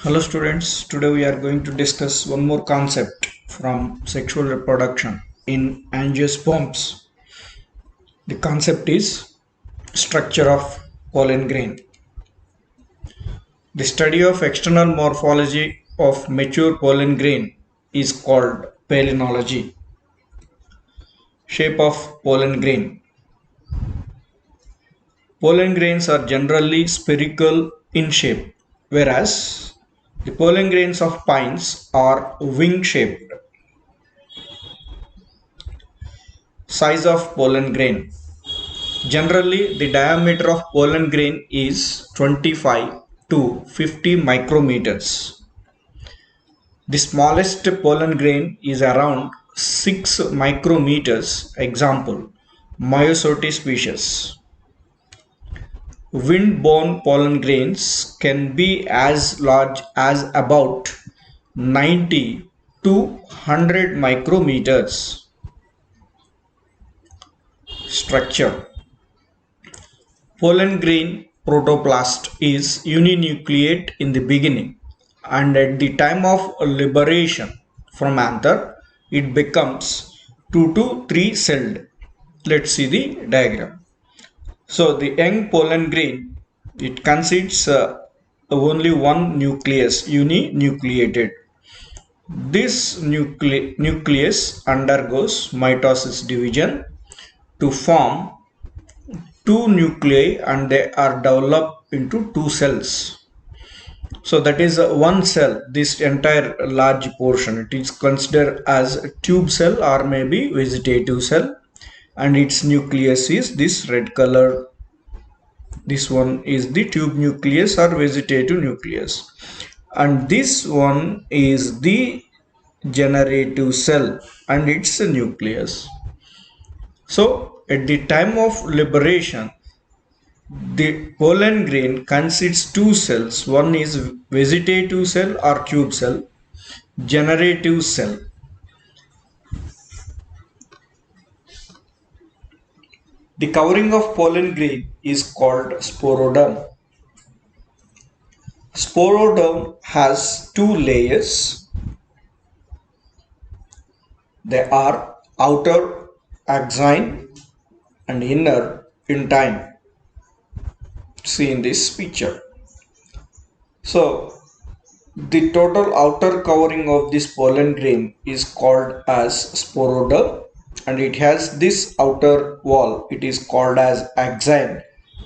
Hello students, today we are going to discuss one more concept from sexual reproduction in angiosperms. The concept is structure of pollen grain. The study of external morphology of mature pollen grain is called palynology. Shape of pollen grain. Pollen grains are generally spherical in shape, whereas the pollen grains of pines are wing shaped. Size of pollen grain. Generally, the diameter of pollen grain is 25 to 50 micrometers. The smallest pollen grain is around 6 micrometers. Example, Myosotis species. Wind-borne pollen grains can be as large as about 90 to 100 micrometers. Structure. Pollen grain protoplast is uninucleate in the beginning, and at the time of liberation from anther, it becomes 2 to 3 celled. Let's see the diagram. So the young pollen grain, it consists only one nucleus, uninucleated. This nucleus undergoes mitosis division to form two nuclei, and they are developed into two cells. So that is one cell. This entire large portion, it is considered as a tube cell or maybe vegetative cell, and its nucleus is this red color. This one is the tube nucleus or vegetative nucleus, and this one is the generative cell and its nucleus. So at the time of liberation, the pollen grain consists two cells. One is vegetative cell or tube cell, generative cell. The covering of pollen grain is called sporoderm. Sporoderm has two layers. They are outer axine and inner intine. See in this picture. So the total outer covering of this pollen grain is called as sporoderm, and it has this outer wall, it is called as axine,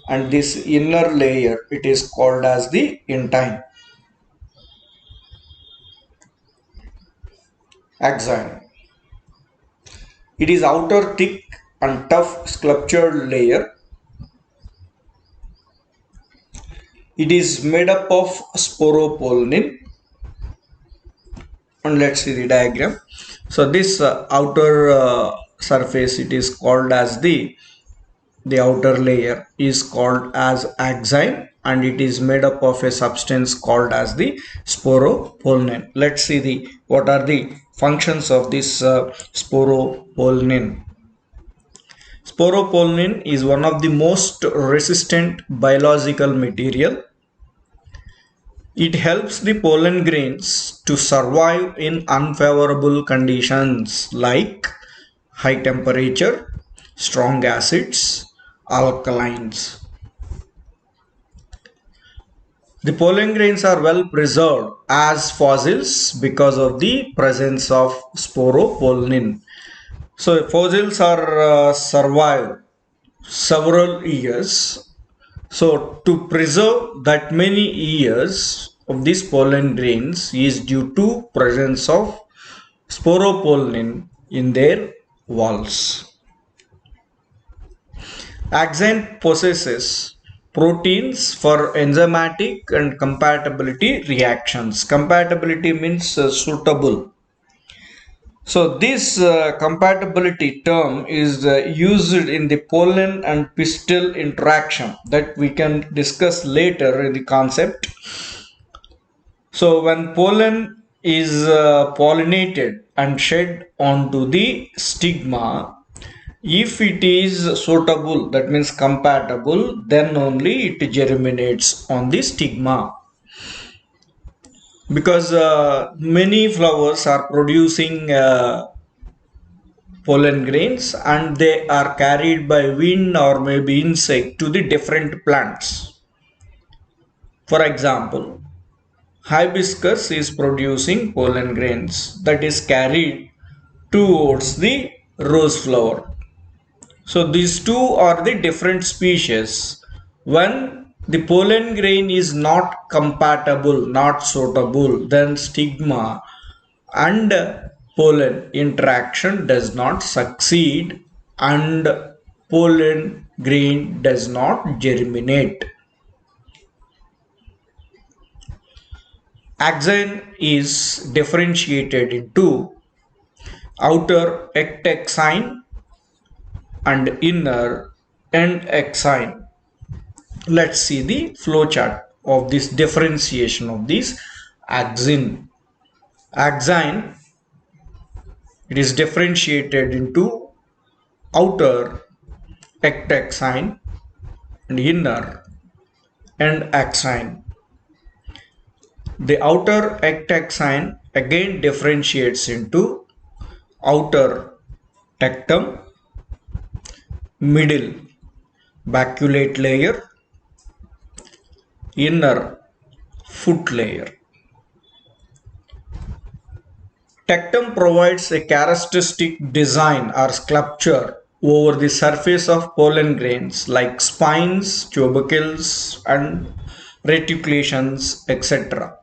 and this inner layer, it is called as the intine. Axine. It is outer thick and tough sculptured layer. It is made up of sporopollenin, and let's see the diagram. So this outer surface, it is called as the outer layer is called as axine, and it is made up of a substance called as the sporopollenin. Let's see the what are the functions of this sporopollenin. Sporopollenin is one of the most resistant biological material. It helps the pollen grains to survive in unfavorable conditions like high temperature, strong acids, alkalines. The pollen grains are well preserved as fossils because of the presence of sporopollenin. So fossils are survive several years. So to preserve that many years of these pollen grains is due to presence of sporopollenin in their walls. Axine possesses proteins for enzymatic and compatibility reactions. Compatibility means suitable. So this compatibility term is used in the pollen and pistil interaction that we can discuss later in the concept. So when pollen is pollinated and shed onto the stigma, if it is suitable, that means compatible, then only it germinates on the stigma. because many flowers are producing pollen grains and they are carried by wind or maybe insect to the different plants. For example, hibiscus is producing pollen grains that is carried towards the rose flower. So these two are the different species. When the pollen grain is not compatible, not suitable, then stigma and pollen interaction does not succeed and pollen grain does not germinate. Axine is differentiated into outer ectexine and inner endexine. Let's see the flow chart of this differentiation of this axine. Axine, it is differentiated into outer ectexine and inner endexine. The outer ectexine again differentiates into outer tectum, middle baculate layer, inner foot layer. Tectum provides a characteristic design or sculpture over the surface of pollen grains like spines, tubercles and reticulations, etc.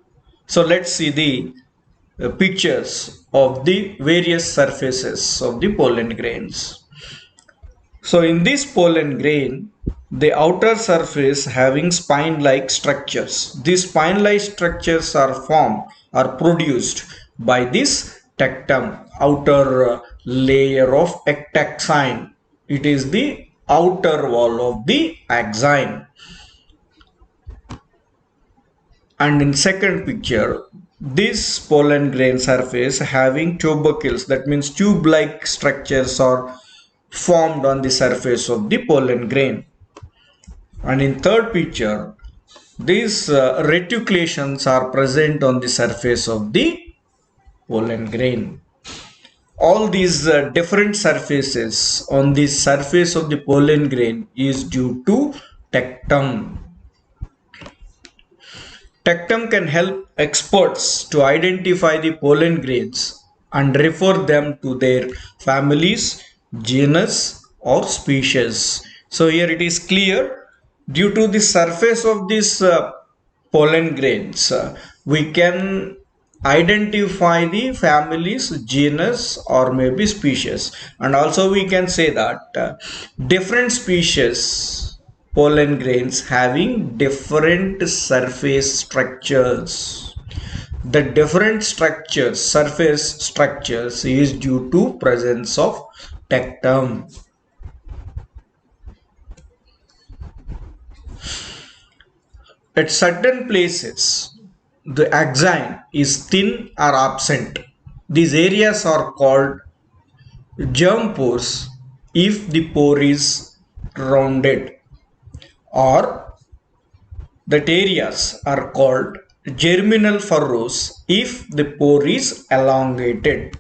So let's see the pictures of the various surfaces of the pollen grains. So in this pollen grain, the outer surface having spine-like structures. These spine-like structures are formed or produced by this tectum, outer layer of ectexine. It is the outer wall of the axine. And in second picture, this pollen grain surface having tubercles, that means tube-like structures are formed on the surface of the pollen grain. And in third picture, these reticulations are present on the surface of the pollen grain. All these different surfaces on the surface of the pollen grain is due to tectum. Tectum can help experts to identify the pollen grains and refer them to their families, genus or species. So here it is clear, due to the surface of these pollen grains, we can identify the families, genus or maybe species, and also we can say that different species pollen grains having different surface structures. The different structures, surface structures, is due to presence of tectum. At certain places, the axine is thin or absent. These areas are called germ pores if the pore is rounded, or that areas are called germinal furrows if the pore is elongated.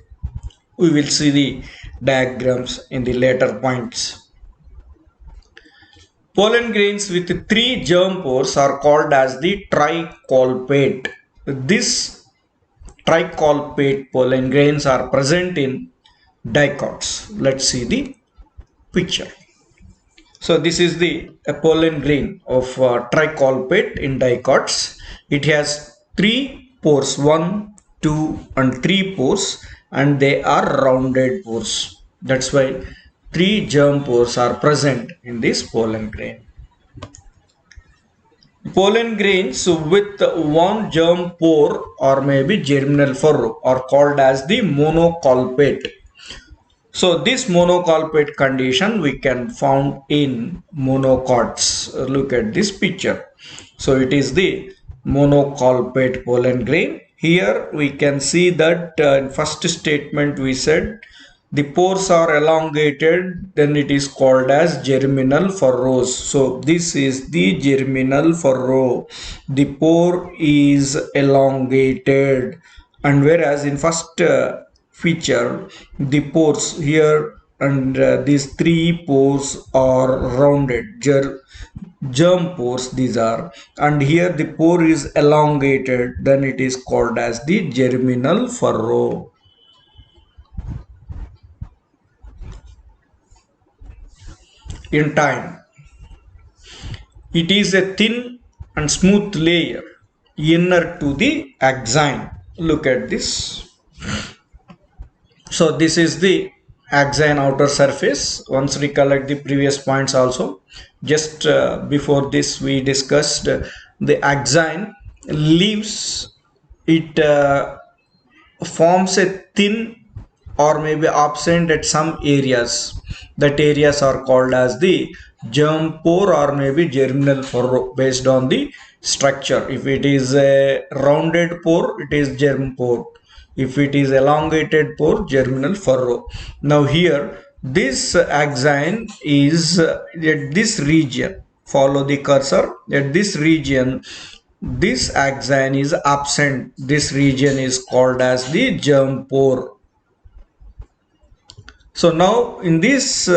We will see the diagrams in the later points. Pollen grains with 3 germ pores are called as the tricolpate. This tricolpate pollen grains are present in dicots. Let's see the picture. So this is the pollen grain of tricolpate in dicots. It has 3 pores, 1, 2 and 3 pores, and they are rounded pores. That's why 3 germ pores are present in this pollen grain. Pollen grains with 1 germ pore or maybe germinal furrow are called as the monocolpate. So this monocolpate condition we can found in monocots. Look at this picture. So it is the monocolpate pollen grain. Here we can see that in first statement we said the pores are elongated, then it is called as germinal furrows. So this is the germinal furrow. The pore is elongated, and whereas in first feature, the pores here and these three pores are rounded, germ pores these are, and here the pore is elongated, then it is called as the germinal furrow. Intine. It is a thin and smooth layer inner to the axine. Look at this. So this is the axine outer surface. Once recollect the previous points also. Just before this we discussed the axine leaves, it forms a thin or maybe absent at some areas. That areas are called as the germ pore or maybe germinal furrow based on the structure. If it is a rounded pore, it is germ pore. If it is elongated pore, germinal furrow. Now here this axine is at this region. Follow the cursor at this region. This axine is absent. This region is called as the germ pore. So now in this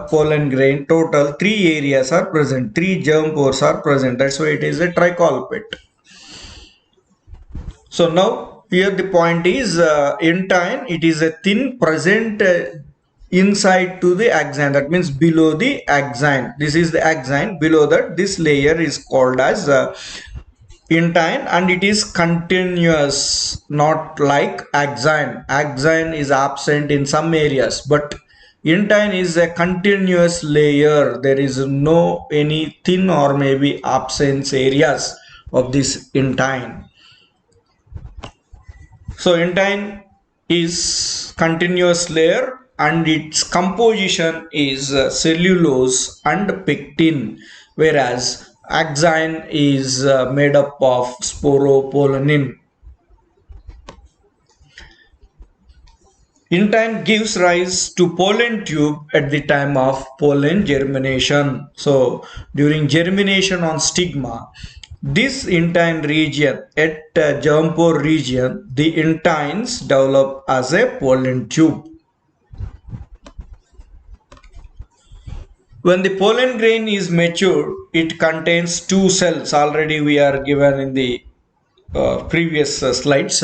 pollen grain, total three areas are present. Three germ pores are present. That's why it is a tricolpate. So now here the point is intine. It is a thin present inside to the axine. That means below the axine. This is the axine. Below that, this layer is called as intine, and it is continuous, not like axine. Axine is absent in some areas, but intine is a continuous layer. There is no any thin or maybe absence areas of this intine. So intine is continuous layer and its composition is cellulose and pectin, whereas axine is made up of sporopollenin. Intine gives rise to pollen tube at the time of pollen germination. So during germination on stigma, this intine region at germ pore region, the intines develop as a pollen tube. When the pollen grain is mature, it contains two cells. Already we are given in the previous slides.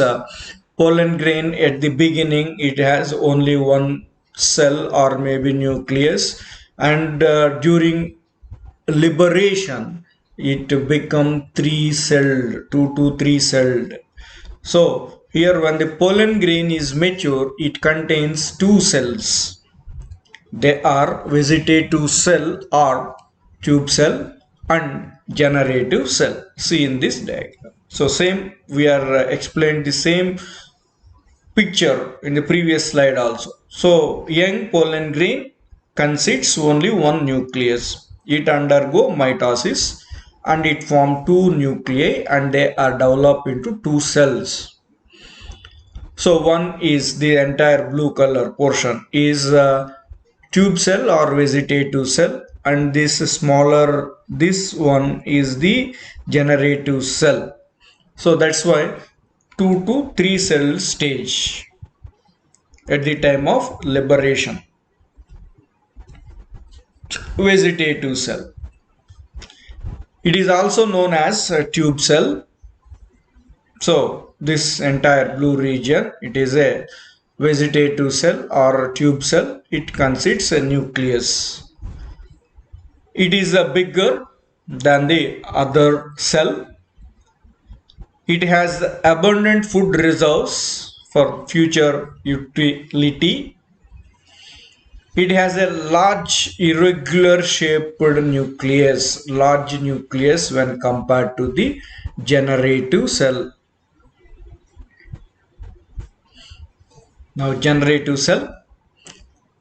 Pollen grain at the beginning, it has only one cell or maybe nucleus, and during liberation it become three celled, two to three celled. So here when the pollen grain is mature, it contains two cells. They are vegetative cell or tube cell and generative cell. See in this diagram. So same, we are explained the same picture in the previous slide also. So young pollen grain consists only one nucleus. It undergo mitosis and it form two nuclei and they are developed into two cells. So one is the entire blue color portion is tube cell or vegetative cell, and this smaller, this one is the generative cell. So that's why 2 to 3 cell stage at the time of liberation. Vegetative cell, it is also known as a tube cell. So this entire blue region, it is a vegetative cell or tube cell. It consists a nucleus. It is bigger than the other cell. It has abundant food reserves for future utility. It has a large irregular shaped nucleus, large nucleus when compared to the generative cell. Now generative cell.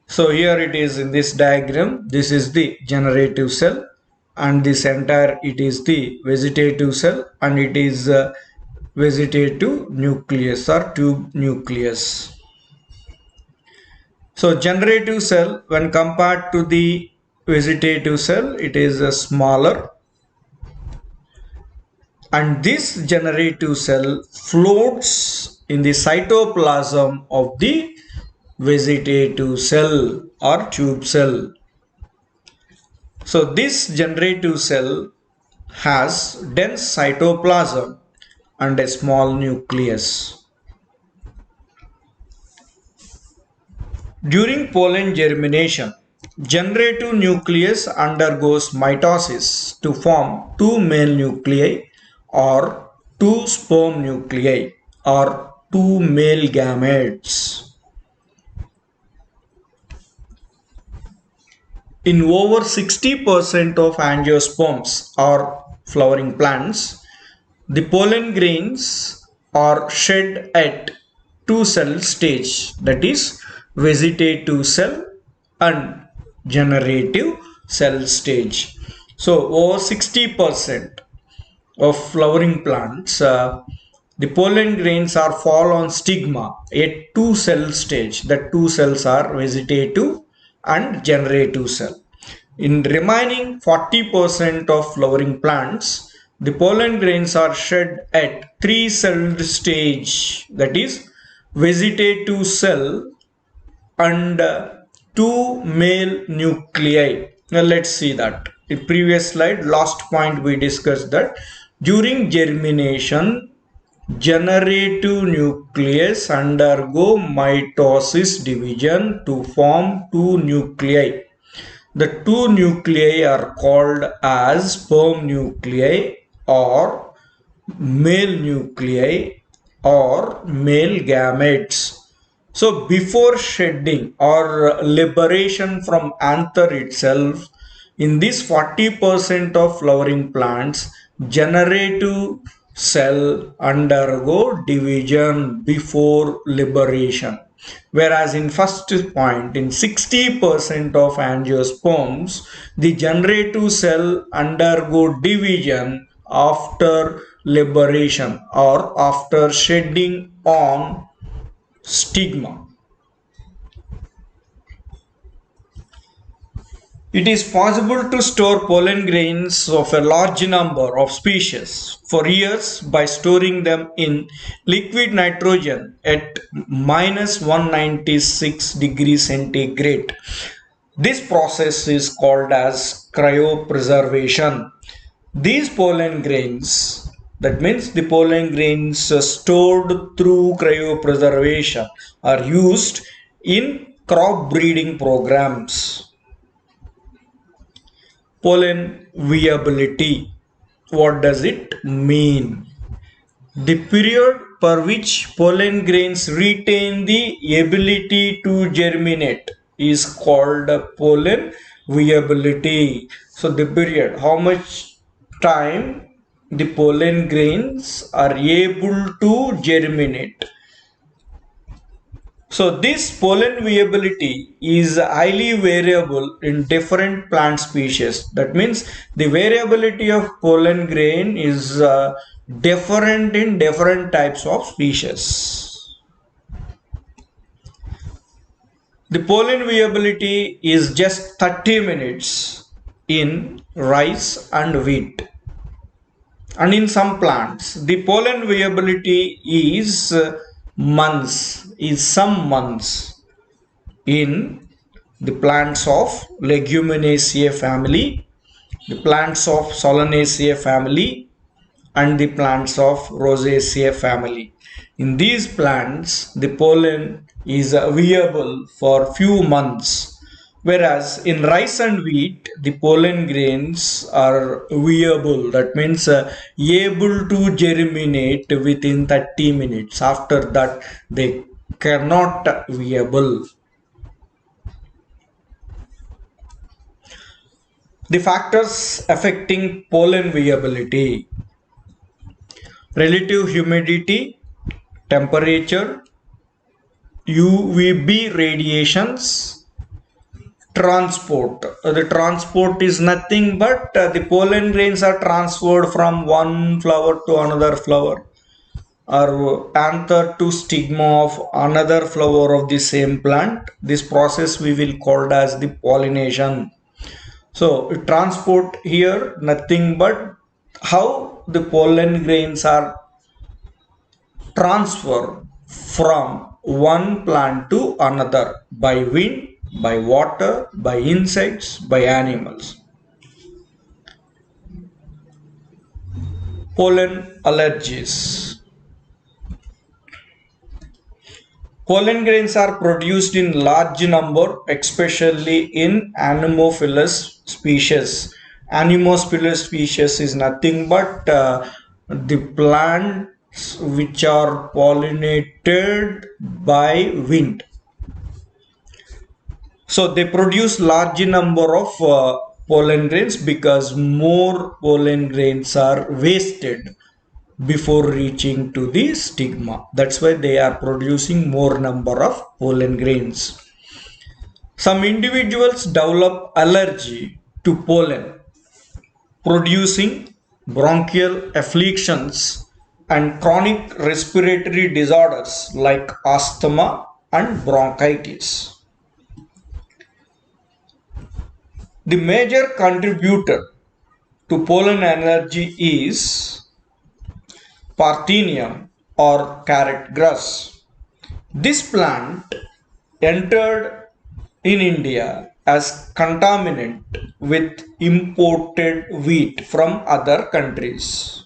So here it is in this diagram. This is the generative cell and this entire, it is the vegetative cell and it is vegetative nucleus or tube nucleus. So generative cell, when compared to the vegetative cell, it is a smaller, and this generative cell floats in the cytoplasm of the vegetative cell or tube cell. So this generative cell has dense cytoplasm and a small nucleus. During pollen germination, generative nucleus undergoes mitosis to form two male nuclei or two sperm nuclei or two male gametes. In over 60% of angiosperms or flowering plants, the pollen grains are shed at two cell stage, that is vegetative cell and generative cell stage. So over 60% of flowering plants, the pollen grains are fall on stigma at two cell stage. The two cells are vegetative and generative cell. In remaining 40% of flowering plants, the pollen grains are shed at three celled stage, that is vegetative cell and two male nuclei. Now let's see that. In previous slide, last point we discussed that during germination, generative nucleus undergo mitosis division to form two nuclei. The two nuclei are called as sperm nuclei or male nuclei or male gametes. So before shedding or liberation from anther itself, in this 40% of flowering plants, generative cell undergo division before liberation. Whereas in first point, in 60% of angiosperms, the generative cell undergo division after liberation or after shedding on stigma. It is possible to store pollen grains of a large number of species for years by storing them in liquid nitrogen at minus 196 degrees centigrade. This process is called as cryopreservation. These pollen grains, that means the pollen grains stored through cryopreservation, are used in crop breeding programs. Pollen viability. What does it mean? The period for which pollen grains retain the ability to germinate is called pollen viability. So the period, how much time the pollen grains are able to germinate. So this pollen viability is highly variable in different plant species. That means the variability of pollen grain is different in different types of species. The pollen viability is just 30 minutes in rice and wheat. And in some plants, the pollen viability is some months. In the plants of Leguminosae family, the plants of Solanaceae family, and the plants of Rosaceae family. In these plants, the pollen is viable for few months. Whereas in rice and wheat, the pollen grains are viable. That means able to germinate within 30 minutes. After that, they cannot viable. The factors affecting pollen viability: relative humidity, temperature, UVB radiations, transport. The transport is nothing but the pollen grains are transferred from one flower to another flower, or anther to stigma of another flower of the same plant. This process we will call as the pollination. So transport here nothing but how the pollen grains are transferred from one plant to another by wind, by water, by insects, by animals. Pollen allergies. Pollen grains are produced in large number, especially in Anemophilus species. Anemophilus species is nothing but the plants which are pollinated by wind. So they produce large number of pollen grains because more pollen grains are wasted before reaching to the stigma. That's why they are producing more number of pollen grains. Some individuals develop allergy to pollen, producing bronchial afflictions and chronic respiratory disorders like asthma and bronchitis. The major contributor to pollen allergy is Parthenium or carrot grass. This plant entered in India as contaminant with imported wheat from other countries.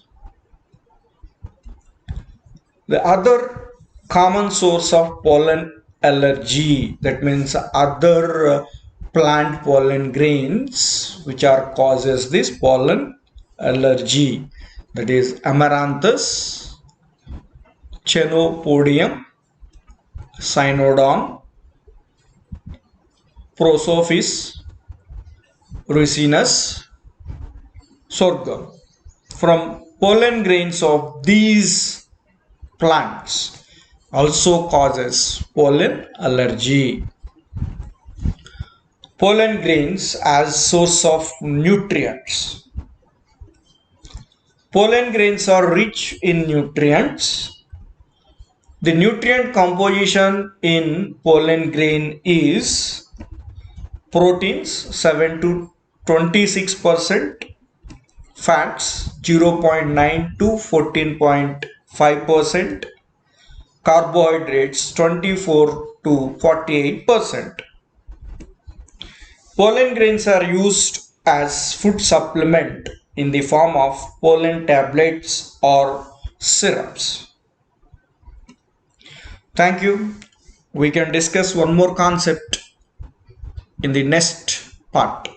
The other common source of pollen allergy, that means other plant pollen grains which are causes this pollen allergy, that is Amaranthus, Chenopodium, Cynodon, Prosopis, Ricinus, Sorghum. From pollen grains of these plants also causes pollen allergy. Pollen grains as source of nutrients. Pollen grains are rich in nutrients. The nutrient composition in pollen grain is proteins 7 to 26%, fats 0.9 to 14.5%, carbohydrates 24 to 48%. Pollen grains are used as food supplement in the form of pollen tablets or syrups. Thank you. We can discuss one more concept in the next part.